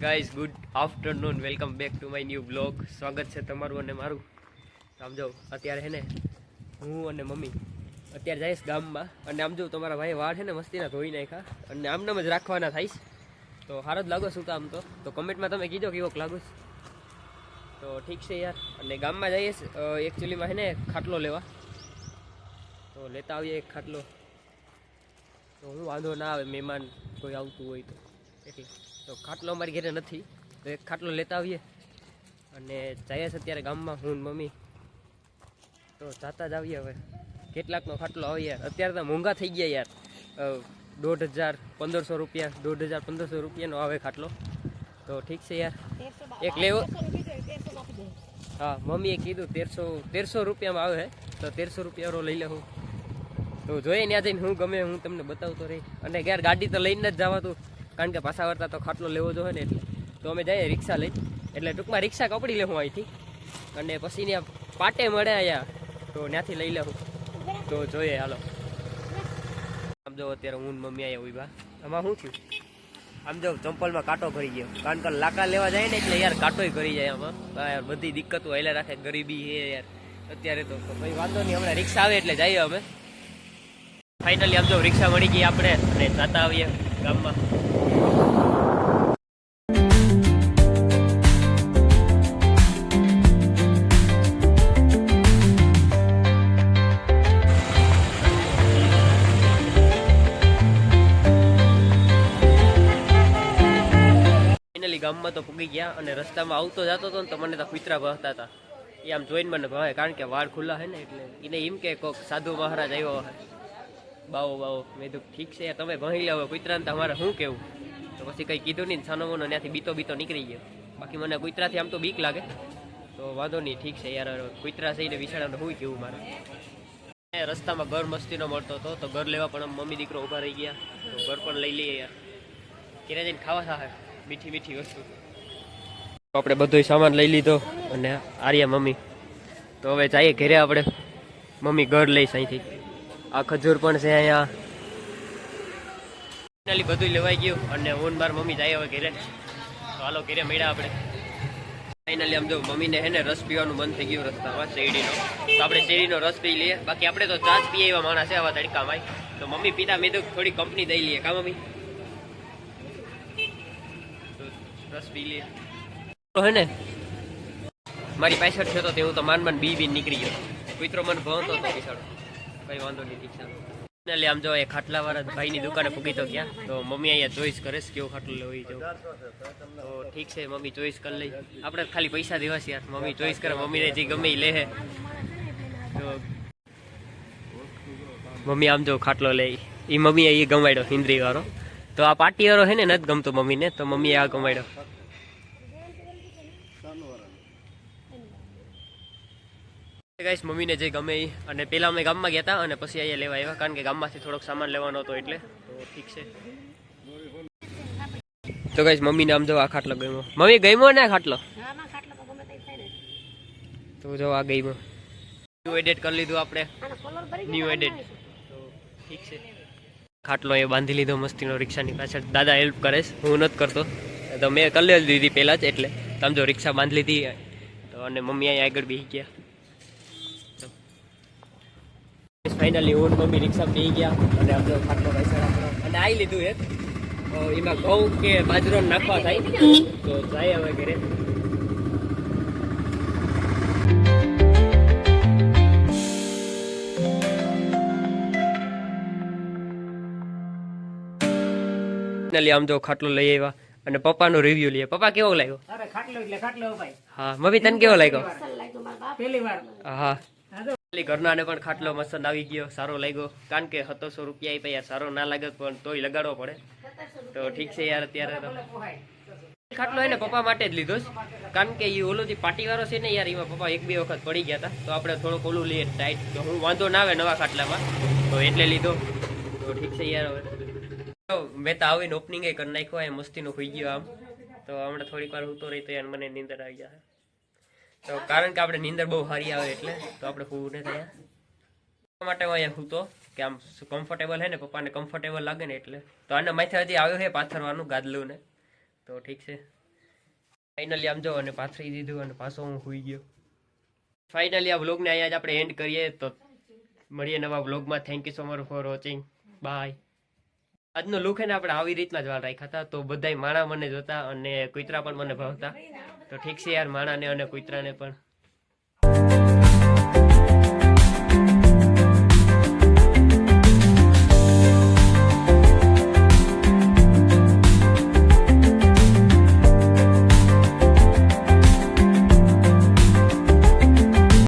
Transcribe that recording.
Guys good afternoon, welcome back to my new blog. સ્વાગત છે તમારું અને મારું. આમ જો અત્યારે છે ને હું અને મમ્મી અત્યારે જઈશ ગામમાં. અને આમ જો તમારા ભાઈ વાળ છે ને મસ્તીના ધોઈ નાખ્યા અને આમનામ જ રાખવાના થઈશ. તો સારો જ લાગો શું તો આમ તો કમેન્ટમાં તમે કીધો કેવોક લાગુ. તો ઠીક છે યાર. અને ગામમાં જઈએ એકચ્યુઅલીમાં છે ને ખાટલો લેવા. તો લેતા આવીએ એક ખાટલો. તો હું વાંધો ના આવે મહેમાન કોઈ આવતું હોય તો એટલે. તો ખાટલો અમારી ઘરે નથી તો એક ખાટલો લેતા આવીએ અને જઈએ છે અત્યારે ગામમાં હું મમ્મી. તો જાતા જ આવીએ. હવે કેટલાકનો ખાટલો આવે યાર, અત્યારે તો મોંઘા થઈ ગયા યાર. 1500 રૂપિયા 1500 રૂપિયાનો આવે ખાટલો. તો ઠીક છે યાર, એક લેવો. હા, મમ્મીએ કીધું 1300 રૂપિયામાં આવે છે. તો 1300 રૂપિયાનો લઈ લે હું. તો જોઈએ ત્યાં જઈને હું ગમે હું તમને બતાવતો રહી. અને યાર ગાડી તો લઈને જ જવાતું, કારણ કે પાછા વળતા તો ખાટલો લેવો જોઈએ ને. એટલે તો અમે જઈએ રિક્ષા લઈ, એટલે ટૂંકમાં રિક્ષા કપડી લેવું અહીંથી અને પછી ત્યાં પાટે મળે અહીંયા, તો ત્યાંથી લઈ લેવું. તો જોઈએ હાલો. આમ જો અત્યારે હું મમ્મી અહીંયા ઉભા. આમાં શું થયું? આમ જો ચંપલમાં કાંટો ભરી ગયો, કારણ કે લાકા લેવા જાય ને એટલે યાર કાંટોય કરી જાય આમાં. યાર બધી દિક્કતો હાલ્યા રાખે, ગરીબી છે યાર અત્યારે. તો ભાઈ વાંધો નહીં, હમણાં રિક્ષા આવે એટલે જઈએ અમે. ફાઇનલી આમ જો રિક્ષા મળી ગઈ આપણે અને જાતા આવીએ ગામમાં. ફાઇનલી ગામમાં તો પૂગી ગયા અને રસ્તામાં આવતો જતો હતો ને તો મને તો કૂતરા ભહતા હતા. એ આમ જોઈને મને ભાવે, કારણ કે વાળ ખુલ્લા છે ને એટલે એને એમ કે કોઈક સાધુ મહારાજ આવ્યો હોય. બાવો મેં કીધું ઠીક છે તમે ભણી લે. હવે કૂતરાને તો અમારે શું કેવું. તો પછી કંઈ કીધું નહીં, સાનો મોનો ત્યાંથી બીતો નીકળી ગયો. બાકી મને કૂતરાથી આમ તો બીક લાગે. તો વાંધો નહીં, ઠીક છે યાર. કૂતરા થઈને વિશાળાને શું કેવું મારે. રસ્તામાં ઘર મસ્તીનો મળતો હતો તો ઘર લેવા પણ મમ્મી દીકરો ઊભા રહી ગયા. તો ઘર પણ લઈ લઈએ યાર, ઘરે જઈને ખાવા થાય મીઠી વસ્તુ. આપણે બધો સામાન લઈ લીધો અને આર્યા મમ્મી. તો હવે જઈએ ઘરે આપણે. મમ્મી ઘર લઈશ અહીંથી. આ ખજૂર પણ છે અહીંયા. ફાઇનલી બધું લેવાઈ ગયું અને હું બાર મમ્મી જાય હવે ઘરે. તો હાલો ઘરે મળ્યા આપણે. ફાઇનલી આમ જો મમ્મીને હે ને રસ પીવાનું મન થઈ ગયું રસ્તામાં શેરડીનો. તો આપણે શેરડીનો રસ પી લઈએ. બાકી આપણે તો ચા જ પીએ એવા માણસ છે આવા તડકામાં. તો મમ્મી પીતા મેં તો થોડી કંપની દઈ લઈએ. કા મમ્મી? રસ પી લઈએ તો હે ને મારી પાછળ છે તો તેવું તો માન બી નીકળી ગયો. કૂતરો મને ભણતો હતો પીછાડો. કઈ વાંધો નહીં, ઠીક છે. આમ જો એ ખાટલા વાળા ભાઈની દુકાને પૂગી તો ગયા. તો મમ્મી અહીંયા ચોઈસ કરે છે કેવો ખાટલો લેવો જવું. તો ઠીક છે, મમ્મી ચોઈસ કરી લઈ. આપણે ખાલી પૈસા દેવા છે યાર. મમ્મી ચોઈસ કરે, મમ્મીને જે ગમે એ લે. તો મમ્મી આમ જો ખાટલો લે. એ મમ્મીએ એ ગમાડ્યો હિન્દ્રી વાળો. તો આ પાર્ટી વાળો હે ને નથી ગમતો મમ્મીને, તો મમ્મીએ આ ગમાડ્યો. ગાઈસ મમ્મીને જે ગમે એ. અને પહેલાં અમે ગામમાં ગયા હતા અને પછી અહીંયા લેવા આવ્યા, કારણ કે ગામમાંથી થોડોક સામાન લેવાનો હતો એટલે. તો ઠીક છે. તો ગાઈસ મમ્મીને આમ જો આ ખાટલો ગમ્યો. મમ્મી ગમ્યો ને ખાટલો? તો જો આ ગમ્યો. ન્યૂ એડિટ કરી લીધું આપણે. New edit. તો ઠીક છે. ખાટલો એ બાંધી લીધો મસ્તીનો રિક્ષાની પાછળ. દાદા હેલ્પ કરે છે, હું નથી કરતો. તો મેં કરી લીધી પહેલાં જ એટલે. તમે જો રિક્ષા બાંધી લીધી. તો અને મમ્મી અહીંયા આગળ બેસી ગયા. ફાઇનલી હું મમ્મી રિક્ષા પી ગયા અને આપણો ખાટલો પૈસા આપણો અને આવી લીધું એક. એમાં ઘઉં કે બાજરો નાખવા થાય. તો જાય હવે ઘરે. ફાઇનલી આમ જો ખાટલો લઈ આવ્યા અને પપ્પાનો રિવ્યુ લઈએ. પપ્પા કેવો લાગ્યો? ખાટલો એટલે ખાટલો ભાઈ. હા મમ્મી તને કેવો લાગ્યો? પહેલી વાર. હા ઘરનાને પણ ખાટલો મસંદ આવી ગયો, સારો લાગ્યો. કારણ કે 1700 રૂપિયા આપ્યા યાર, સારો ના લાગે પણ તોય લગાડવો પડે. તો ઠીક છે યાર. અત્યારે તો ખાટલો એને પપ્પા માટે જ લીધો છે, કારણ કે એ ઓલો જે પાર્ટી વાળો છે ને યાર, એમાં પપ્પા 1-2 વખત પડી ગયા હતા. તો આપણે થોડુંક ઓલું લઈએ ટાઈટ, તો હું વાંધો ના આવે નવા ખાટલામાં. તો એટલે લીધો. તો ઠીક છે યાર. હવે મેં તો આવીને ઓપનિંગ એ કરી નાખ્યો. એ મસ્તીનો હોઈ ગયો આમ. તો હમણાં થોડીક વાર હું તો રહી તો યાર મને નીંદર આવી જાય. તો કારણ કે આપણે નીંદર બહુ સારી આવે એટલે તો આપણે હું ને થયા માટે હું અહીંયા હું તો કે આમ કમ્ફર્ટેબલ હે ને, પપ્પાને કમ્ફર્ટેબલ લાગે ને એટલે. તો આના માથે હજી આવ્યો છે પાથરવાનું ગાદલું ને. તો ઠીક છે. ફાઇનલી આમ જો અને પાથરી દીધું અને પાછો હું સુઈ ગયો. ફાઇનલી આ વ્લોગને અહીંયા જ આપણે એન્ડ કરીએ. તો મળીએ નવા વ્લોગમાં. Thank you so much for watching. Bye. આજનો લુક હે ને આપણે આવી રીતના જ વાળ રાખ્યા હતા. તો બધાય માણા મને જોતા અને કુતરા પણ મને ભાવતા. તો ઠીક છે યાર, માણાને અને કુતરાને પણ